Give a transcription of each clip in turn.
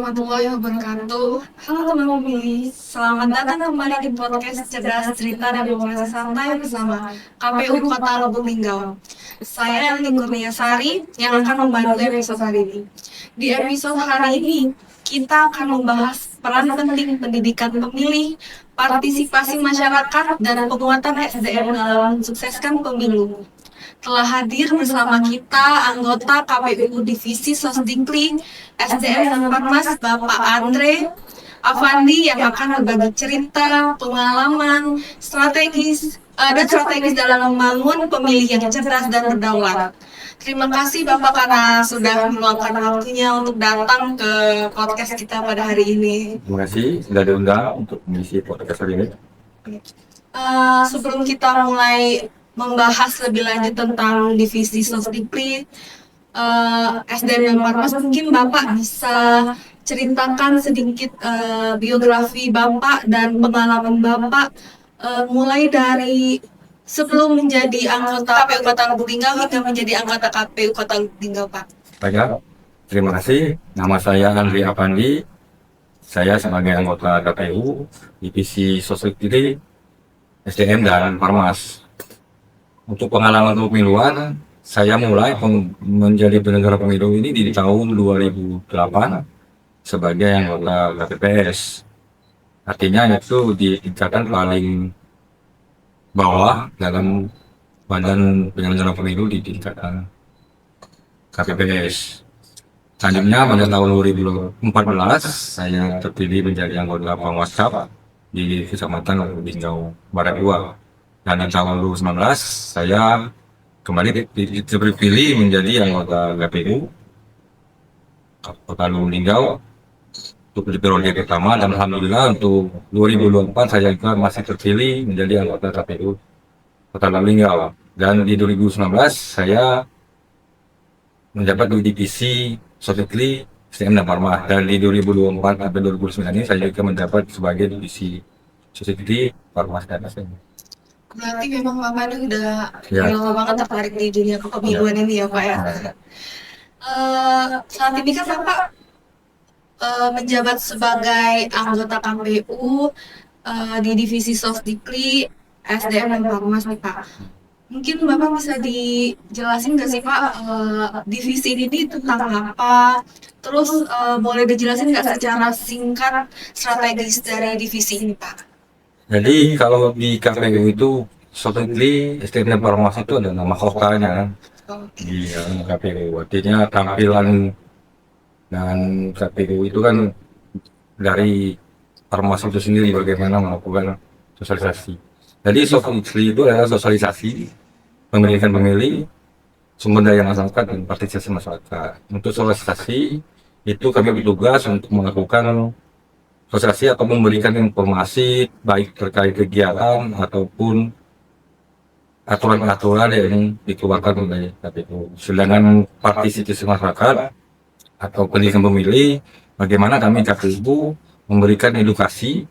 warahmatullahi wabarakatuh. Halo teman pemilih, selamat datang kembali di podcast Cerdas Cerita dan Demokrasi Santai bersama KPU Kota Lubuk Linggau. Saya Elni Kurniasari yang akan membantu episode hari ini. Di episode hari ini, kita akan membahas peran penting pendidikan pemilih, partisipasi masyarakat, dan penguatan SDM dalam mensukseskan pemilu. Telah hadir bersama kita anggota KPU Divisi Sosdikli SDM dan Parmas Bapak Andre Avandi yang akan berbagi cerita, pengalaman, strategis dalam membangun pemilih yang cerdas dan berdaulat. Terima kasih Bapak karena sudah meluangkan waktunya untuk datang ke podcast kita pada hari ini. Terima kasih sudah diundang untuk mengisi podcast hari ini. Sebelum kita mulai membahas lebih lanjut tentang divisi Sosdikli SDM dan Parmas, mungkin Bapak bisa ceritakan sedikit biografi Bapak dan pengalaman Bapak mulai dari sebelum menjadi anggota KPU Kota Lubuk Linggau hingga menjadi anggota KPU Kota Lubuk Linggau, Pak. Baik, terima kasih. Nama saya Andre Avandi. Saya sebagai anggota KPU Divisi Sosdikli SDM dan Parmas. Untuk pengalaman kepemiluan, saya mulai menjadi penyelenggara pemilu ini di tahun 2008 sebagai anggota KPPS. Artinya itu di tingkatan paling bawah dalam badan penyelenggara pemilu di tingkatan KPPS. Selanjutnya pada tahun 2014 saya terpilih menjadi anggota Panwascap di Kecamatan Lubuk Linggau Barat 2. Dan di tahun 2019 saya kembali terpilih menjadi anggota KPU Kota Lubuk Linggau untuk di periode pertama, dan alhamdulillah untuk 2024 saya juga masih terpilih menjadi anggota KPU Kota Lubuk Linggau. Dan di 2019 saya menjabat di divisi Sosdikli SDM dan Parmas, dan di 2024 sampai 2029 ini saya juga menjabat sebagai divisi Sosdikli Parmas dan SDM. Berarti memang Bapak ini udah lama banget tertarik di dunia kepemiluan ini ya Pak ya. Saat ini kan Bapak menjabat sebagai anggota KPU di divisi Sosdikli SDM dan Parmas nih Pak. Mungkin Bapak bisa dijelasin nggak sih Pak divisi ini tentang apa? Terus boleh dijelasin nggak secara singkat strategis dari divisi ini Pak? Jadi kalau di KPU itu Sosdikli SDM dan Parmas itu ada nama kokalnya di KPU. Artinya tampilan dan KPU itu kan dari Parmas itu sendiri bagaimana melakukan sosialisasi. Jadi Sosdikli itu adalah sosialisasi pendidikan pemilih, sumber daya masyarakat dan partisipasi masyarakat. Untuk sosialisasi itu kami bertugas untuk melakukan sosialisasi atau memberikan informasi baik terkait kegiatan ataupun aturan-aturan yang dikeluarkan oleh KPU. Sedangkan partisipasi masyarakat atau pendidikan pemilih, bagaimana kami KPU memberikan edukasi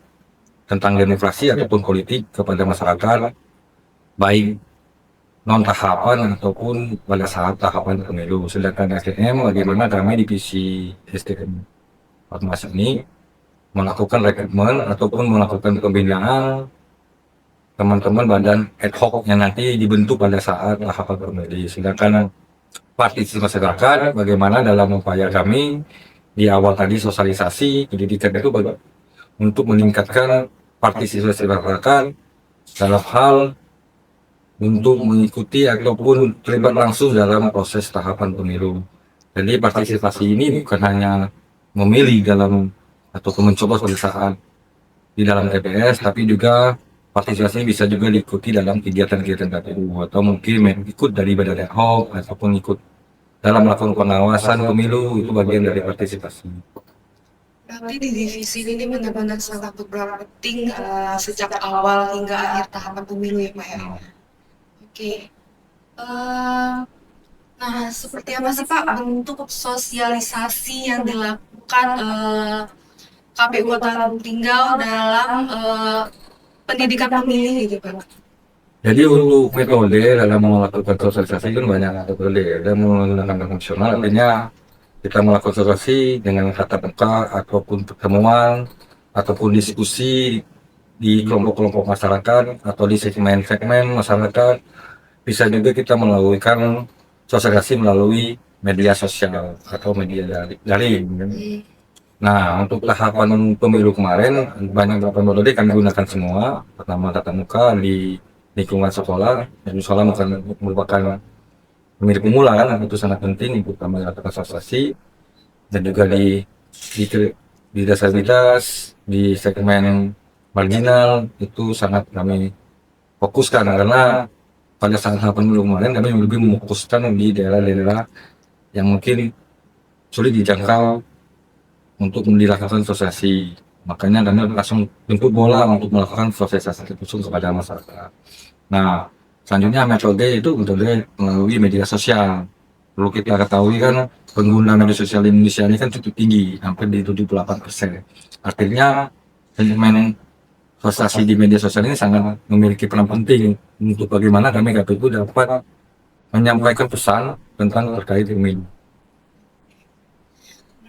tentang demokrasi ataupun politik kepada masyarakat, baik non tahapan ataupun pada saat tahapan pemilu. Sedangkan SDM, bagaimana kami divisi SDM Parmas ini melakukan rekrutmen ataupun melakukan pembinaan teman-teman badan ad hoc yang nanti dibentuk pada saat tahapan pemilu. Sedangkan partisipasi masyarakat, bagaimana dalam upaya kami di awal tadi sosialisasi pendidikan itu untuk meningkatkan partisipasi masyarakat dalam hal untuk mengikuti ataupun terlibat langsung dalam proses tahapan pemilu. Jadi partisipasi ini bukan hanya memilih dalam ataupun mencoba pada saat di dalam TPS, tapi juga partisipasi bisa juga diikuti dalam kegiatan-kegiatan KPU atau mungkin ikut dari badan ad hoc ataupun ikut dalam melakukan pengawasan pemilu, itu bagian dari partisipasi. Berarti di divisi ini benar-benar sangat berperan penting sejak awal hingga akhir tahapan pemilu ya Pak ya. Oke. Nah, seperti apa sih Pak bentuk sosialisasi yang dilakukan KPU Kota Lubuk Linggau dalam pendidikan pemilih gitu Pak? Jadi untuk metode dalam melakukan sosialisasi kan banyak metode. Ada menggunakan konvensional, artinya kita melakukan sosialisasi dengan tatap muka ataupun pertemuan ataupun diskusi di kelompok-kelompok masyarakat atau di segmen-segmen masyarakat. Bisa juga kita melakukan sosialisasi melalui media sosial atau media daring. Nah, untuk tahapan pemilu kemarin, banyak tahapan metode kami gunakan semua. Pertama, tatap muka di lingkungan sekolah. Dan sekolah merupakan pemilih pemula kan, itu sangat penting untuk kami lakukan sosialisasi. Dan juga di, di disabilitas, di segmen marginal, itu sangat kami fokuskan. Karena pada saat tahapan pemilu kemarin, kami lebih memfokuskan di daerah-daerah yang mungkin sulit dijangkau untuk dilakukan sosialisasi. Makanya kami langsung jemput bola untuk melakukan sosialisasi langsung kepada masyarakat. Nah, selanjutnya metode itu metode melalui media sosial. Perlu kita ketahui kan pengguna media sosial di Indonesia ini kan cukup tinggi, hampir di 78%. Artinya sentimen sosialisasi di media sosial ini sangat memiliki peran penting untuk bagaimana kami KPU dapat menyampaikan pesan tentang terkait pemilu.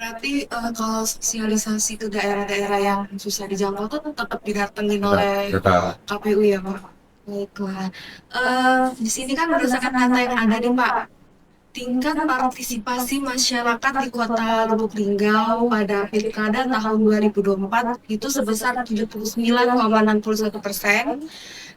Berarti kalau sosialisasi ke daerah-daerah yang susah dijangkau tuh tetap didatengin oleh Tetap. KPU ya Pak? Baiklah. Di sini kan berdasarkan data yang ada nih Pak, tingkat partisipasi masyarakat di Kota Lubuk Linggau pada Pilkada tahun 2024 itu sebesar 79,61%,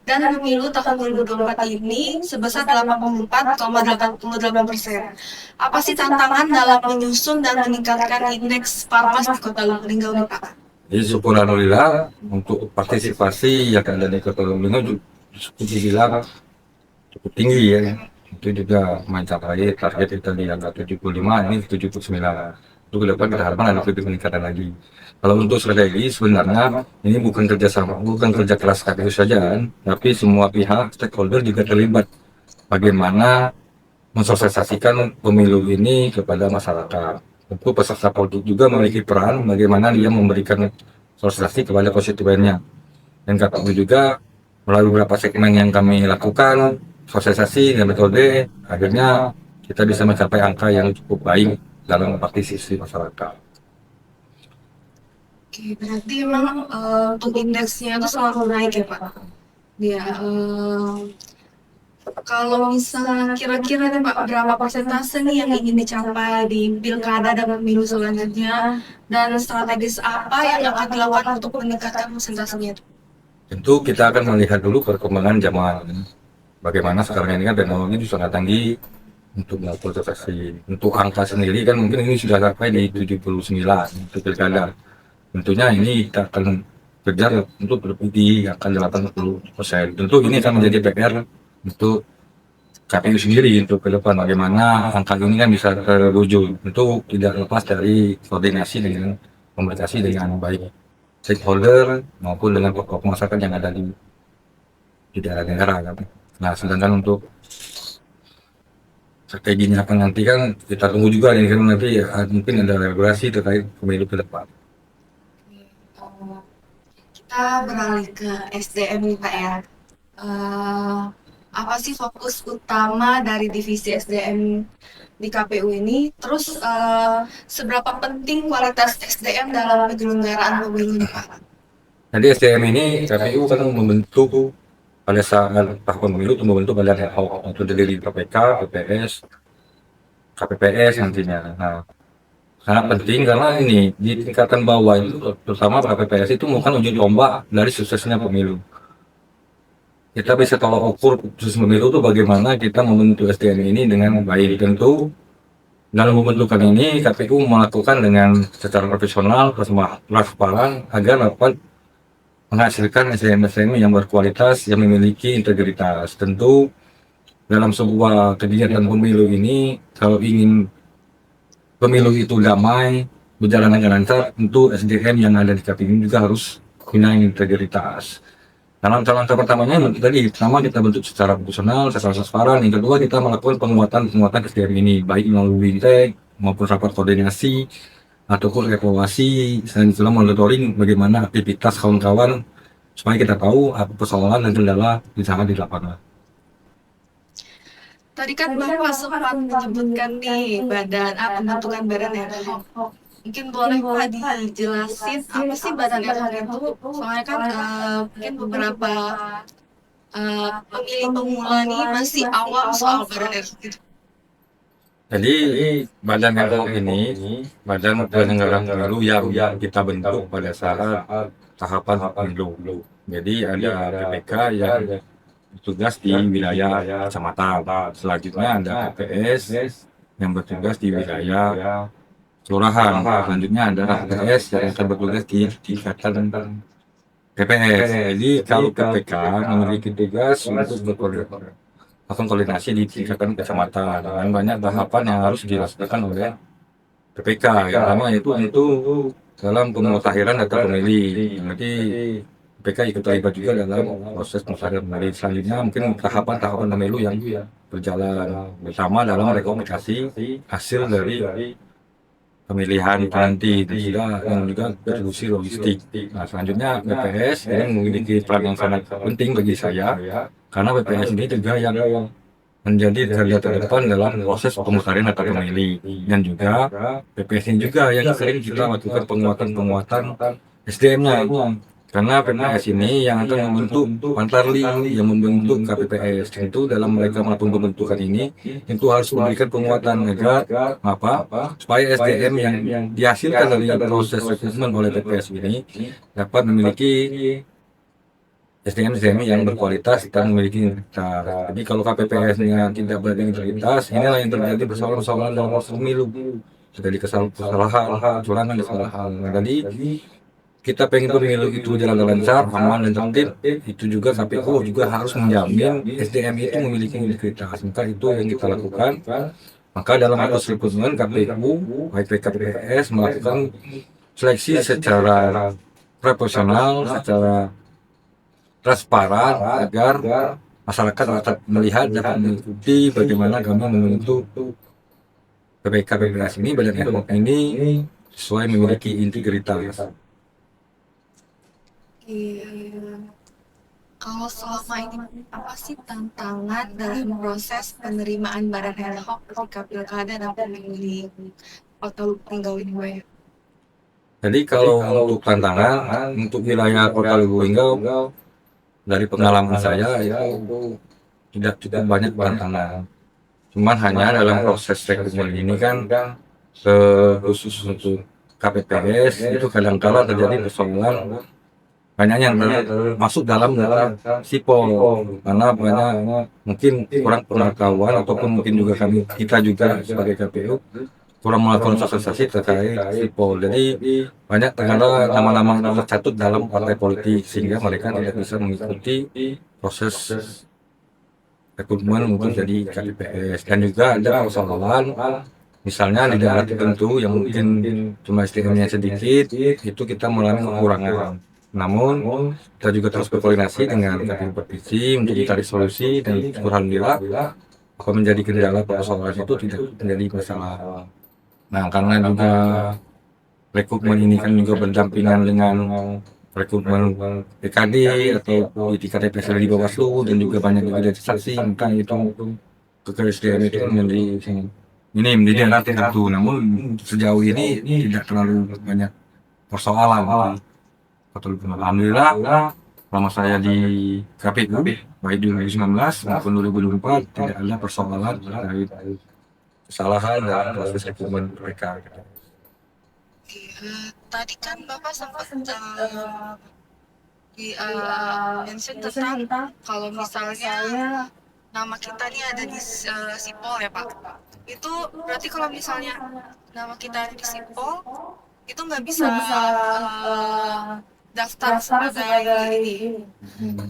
dan pemilu tahun 2024 ini sebesar 84,88%. Apa sih tantangan dalam menyusun dan meningkatkan indeks Parmas di Kota Lubuk Linggau nih Pak? Jadi syukur alhamdulillah untuk partisipasi yang ada di Kota Lubuk Linggau cukup dibilang cukup tinggi ya. Itu juga mencapai target kita di angka 75, ini 79. Untuk ke depan kita harapkan ada lebih peningkatan lagi. Kalau untuk strategi sebenarnya ini bukan kerja keras KPU saja kan, tapi semua pihak stakeholder juga terlibat. Bagaimana mensosialisasikan pemilu ini kepada masyarakat. Tentu peserta politik juga memiliki peran bagaimana dia memberikan sosialisasi kepada konstituennya. Dan KPU juga melalui beberapa segmen yang kami lakukan sosialisasi dan metode, akhirnya kita bisa mencapai angka yang cukup baik dalam partisipasi masyarakat. Oke, berarti memang untuk indeksnya itu selalu naik ya Pak? Ya, kalau misalnya kira-kira nih Pak, berapa persentase nih yang ingin dicapai di pilkada dan pemilu selanjutnya, dan strategis apa yang akan dilakukan untuk meningkatkan persentasenya itu? Tentu kita akan melihat dulu perkembangan zaman. Bagaimana sekarang ini kan teknologi itu sangat canggih untuk melakukan sosialisasi. Untuk angka sendiri kan mungkin ini sudah sampai di 79 untuk pilkada. Tentunya ini kita akan kejar untuk lebih akan 80%. Tentu ini akan menjadi PR untuk KPU sendiri untuk ke depan bagaimana angka ini kan bisa terwujud. Tentu tidak lepas dari koordinasi dengan komunikasi dengan baik stakeholder maupun dengan tokoh masyarakat yang ada di daerah-daerah kan. Nah, sedangkan untuk strateginya apa nanti kan kita tunggu juga nih, karena nanti mungkin ada regulasi terkait pemilu ke depan. Kita beralih ke SDM nih Pak ya. Apa sih fokus utama dari divisi SDM di KPU ini? Terus seberapa penting kualitas SDM dalam penyelenggaraan pemilu nih Pak? Jadi SDM ini KPU kan membentuk pada saat tahun pemilu itu membentuk badan ad hoc untuk terdiri KPK, PPS, KPPS nantinya. Nah, sangat penting karena ini di tingkatan bawah itu terutama KPPS itu bukan uji coba dari suksesnya pemilu. Kita bisa tolak ukur sukses pemilu itu bagaimana kita membentuk SDM ini dengan baik. Tentu dalam pembentukan ini KPU melakukan dengan secara profesional, transparan agar dapat menghasilkan SDM yang berkualitas yang memiliki integritas. Tentu dalam sebuah kegiatan pemilu ini kalau ingin pemilu itu damai, berjalan dengan lancar, tentu SDM yang ada di KPU juga harus punya integritas. Dalam calon pertamanya tadi pertama kita bentuk secara profesional, secara transparan. Yang kedua kita melakukan penguatan SDM ini baik melalui intek maupun rapat koordinasi ataupun evaluasi, selain itu monitoring bagaimana aktivitas kawan-kawan supaya kita tahu apa persoalan dan kendala di sana di lapangan. Tadi kan Bapak sempat menyebutkan nih pembentukan badan ad hoc. Mungkin boleh Pak dijelasin apa sih badan ad hoc itu? Soalnya kan mungkin beberapa pemilih pemula nih masih awam soal badan ad hoc itu. Jadi badan ad hoc ini badan penyelenggara pemilu yang kita bentuk pada saat tahapan pemilu. Jadi ada PPK yang bertugas di wilayah kecamatan. Selanjutnya ada KPS yang bertugas di wilayah kelurahan. Selanjutnya ada KPS yang akan bertugas di tingkatan PPS. Jadi kalau PPK memiliki tugas untuk melakukan koordinasi di tingkatan kecamatan dan banyak tahapan yang harus dilaksanakan oleh PPK. Yang pertama yaitu dalam pemutahiran data pemilih. Nanti PPK ikut terlibat juga dalam proses pemutahiran pemilih. Selanjutnya mungkin tahapan-tahapan pemilu yang berjalan bersama dalam rekomunikasi hasil dari pemilihan itu nanti dan juga kontribusi logistik. Nah, selanjutnya BPS ini memiliki peran yang sangat penting bagi saya karena BPS ini juga yang menjadi garda terdepan dalam proses pemutahiran data pemilih dan juga BPS ini juga yang sering kita lakukan penguatan SDM-nya. Karena PPS ini yang akan membentuk Pantarli, yang membentuk KPPS. Tentu dalam mereka melakukan pembentukan ini, itu harus memberikan penguatan agar supaya SDM yang dihasilkan dari proses rekrutmen oleh PPS ini dapat memiliki SDM yang berkualitas dan memiliki integritas. Jadi kalau KPPS-nya tidak berintegritas, inilah yang terjadi persoalan-persoalan dalam proses pemilu. Terjadi kesalahan, kecurangan, dan kesalahan. Jadi kita pengen pemilu itu jalan lancar, aman dan tertib. Itu juga KPU juga harus menjamin SDM itu memiliki integritas. Maka itu yang kita lakukan. Maka dalam proses rekrutmen KPU, baik KPPS melakukan seleksi secara proporsional, secara transparan agar masyarakat dapat melihat dapat mengikuti bagaimana kami membentuk PPS ini, badan ad hoc ini sesuai memiliki integritas. Iya. Kalau selama ini apa sih tantangan dalam proses penerimaan badan ad hoc ketika pilkada dan pemilu di Kota Lubuk ini, Pak? Jadi kalau untuk tantangan untuk wilayah Kota Lubuk Linggau dari pengalaman saya itu tidak cukup banyak tantangan. Cuman hanya dalam proses rekrutmen ini kan khusus untuk KPPS itu kadang-kala terjadi persoalan banyak yang masuk dalam sipol karena banyak mungkin kurang pengetahuan ataupun mungkin juga kita juga sebagai KPU kurang melakukan sosialisasi terkait sipol. Jadi banyak terkadang nama-nama tercatut dalam partai politik sehingga mereka tidak bisa mengikuti proses rekrutmen untuk jadi KPPS. Dan juga ada persoalan misalnya di daerah tertentu yang mungkin cuma SDM-nya sedikit itu kita mengalami kekurangan. Namun kita juga terus berkoordinasi dengan KPU provinsi untuk mencari solusi dan alhamdulillah apa menjadi kendala persoalan itu tidak menjadi masalah. Nah karena juga rekrutmen ini kan juga berdampingan dengan rekrutmen PKD atau di KTPS di Bawaslu dan juga banyak juga dari saksi, maka itu SDM itu menjadi daerah tertentu. Namun sejauh ini tidak terlalu banyak persoalan. Alhamdulillah selama saya di KPU baik di 2019 maupun 2024 tidak ada persoalan terkait kesalahan dalam proses rekrutmen mereka. Tadi kan Bapak sempat mention tentang kalau misalnya nama kita nih ada di sipol ya Pak. Itu berarti kalau misalnya nama kita ada di sipol itu nggak bisa daftar sebagai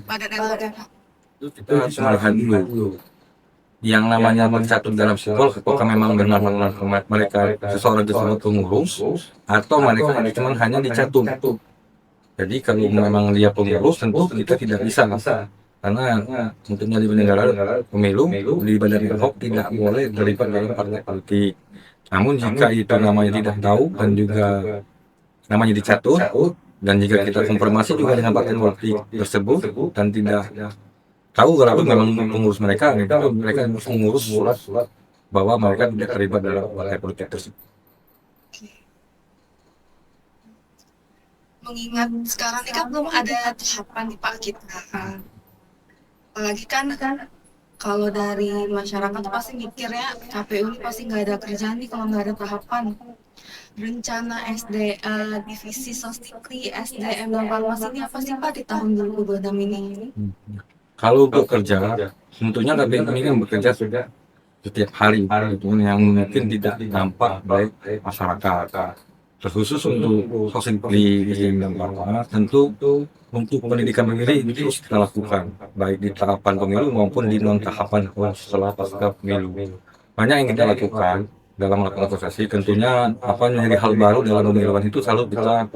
badan ad hoc. Kita harus melihat dulu yang namanya tercatat dalam sipol apakah memang benar-benar mereka seseorang tersebut pengurus atau mereka cuma hanya dicatut. Jadi kalau memang dia pengurus tentu kita tidak bisa karena untuk menjadi penyelenggara pemilu di badan ad hoc tidak boleh terlibat dalam partai politik. Namun jika itu namanya tidak tahu dan juga namanya dicatut dan jika kita konfirmasi juga dengan partai politik tersebut dan tidak tahu kalau memang pengurus mereka, mereka harus mengurus surat bahwa mereka tidak terlibat dalam partai politik tersebut. Mengingat sekarang ini kan belum ada tahapan nih Pak kita. Apalagi kan kalau dari masyarakat tuh pasti mikirnya KPU ini pasti nggak ada kerjaan nih kalau nggak ada tahapan. Rencana divisi Sostikri, SDM dan Farmasi ini apa sih Pak di tahun 2026 ini? Kalau bekerja, tentunya KPU ini kan bekerja sudah setiap hari, itu yang mungkin tidak nampak baik masyarakat. Terkhusus untuk Sostikri, SDM dan Farmasi, tentu untuk pendidikan pemilih itu terus kita lakukan, baik di tahapan pemilu maupun di non tahapan setelah pasca pemilu. Banyak yang kita lakukan dalam melakukan proses. Tentunya apa yang menjadi hal baru dalam pemilihan itu selalu kita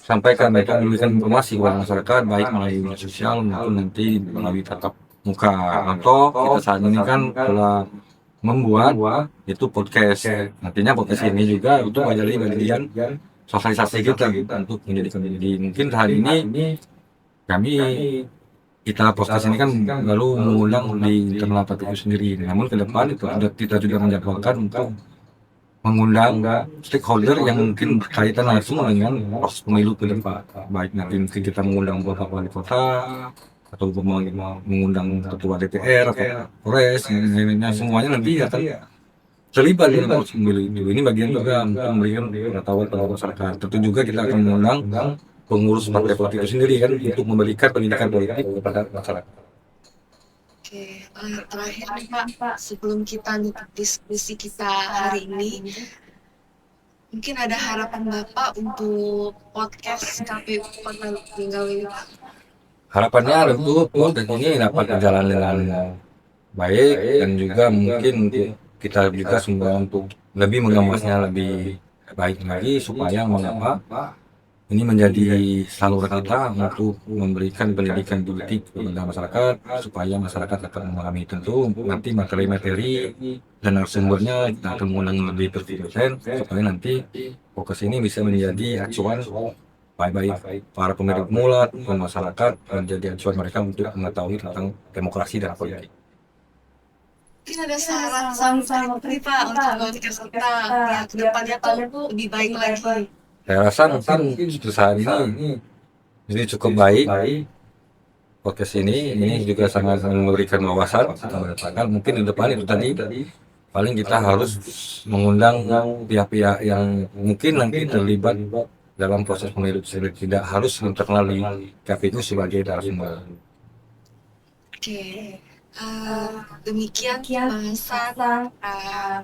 sampaikan, mereka memberikan informasi kepada masyarakat baik melalui media sosial maupun nanti melalui tatap muka. Atau kita saat ini kan telah membuat itu podcast. Nantinya podcast ini juga itu menjadi bagian sosialisasi kita untuk menjadikan jadi mungkin hari ini kita podcast ini kan baru mengundang di internal PTU sendiri. Namun ke depan itu kita juga menjadwalkan untuk mengundang stakeholder yang mungkin berkaitan langsung dengan proses pemilu ke depan. Baik nanti mungkin kita mengundang beberapa wali kota atau mengundang ketua DPR atau Polres, semuanya nanti akan terlibat dalam proses pemilu itu. Ini bagian juga memberikan pengetahuan pada masyarakat. Tentu juga kita akan mengundang pengurus partai politik itu sendiri kan untuk memberikan pendidikan politik kepada masyarakat. Oke, terakhir nih Pak, sebelum kita nutup diskusi kita hari ini, mungkin ada harapan Bapak untuk podcast KPU Kota Linggau ini Pak? Harapannya tentu podcast ini dapat berjalan dengan baik dan juga mungkin kita juga semua untuk lebih mengemasnya lebih baik lagi supaya mengapa ini menjadi saluran kita untuk memberikan pendidikan politik kepada masyarakat supaya masyarakat dapat memahami. Tentu nanti materi-materi dan narasumbernya kita akan mengundang lebih berkompeten supaya nanti fokus ini bisa menjadi acuan baik para pemilih pemula dan masyarakat menjadi acuan mereka untuk mengetahui tentang demokrasi dan politik. Mungkin ada saran-saran nih Pak untuk podcast kita ya ke depannya tuh lebih baik lagi. Saya rasa mungkin untuk saat ini cukup baik. Podcast ini juga sangat memberikan wawasan. Mungkin di depan itu tadi paling kita harus mengundang pihak-pihak yang mungkin nanti terlibat dalam proses pemilu tersebut, tidak harus internal di KPU sebagai narasumber. Oke. Demikian pembahasan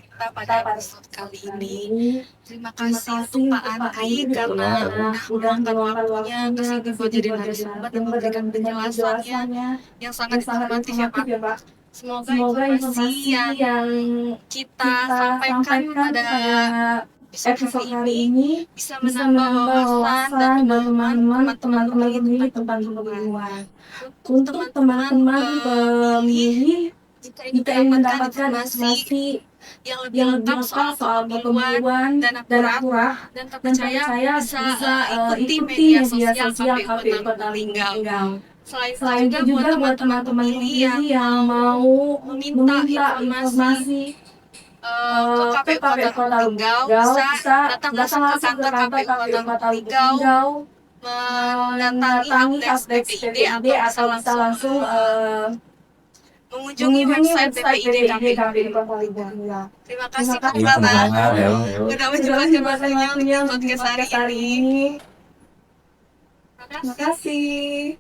kita pada episode kali ini. Terima kasih untuk Pak Andri karena udah meluangkan waktunya ke sini buat jadi narasumber dan memberikan penjelasannya yang sangat informatif ya Pak. Semoga informasi yang kita sampaikan pada episode kali ini bisa menambah wawasan dan pemahaman teman-teman ini tentang pemilihan. Untuk teman-teman pemilih, jika ingin mendapatkan informasi yang lebih lengkap soal pemilihan dan akurat dan terpercaya, bisa ikuti media sosial KPU Kota Linggau. Selain itu juga buat teman-teman pemilih yang mau meminta informasi ke KPU Kota Linggau, bisa datang langsung ke kantor KPU Kota Linggau, mendatangi update BPID atau bisa langsung mengunjungi website BPID KPU Kota Linggau. Terima kasih Pak Tata sudah menjelaskan waktunya untuk podcast hari ini. Terima kasih.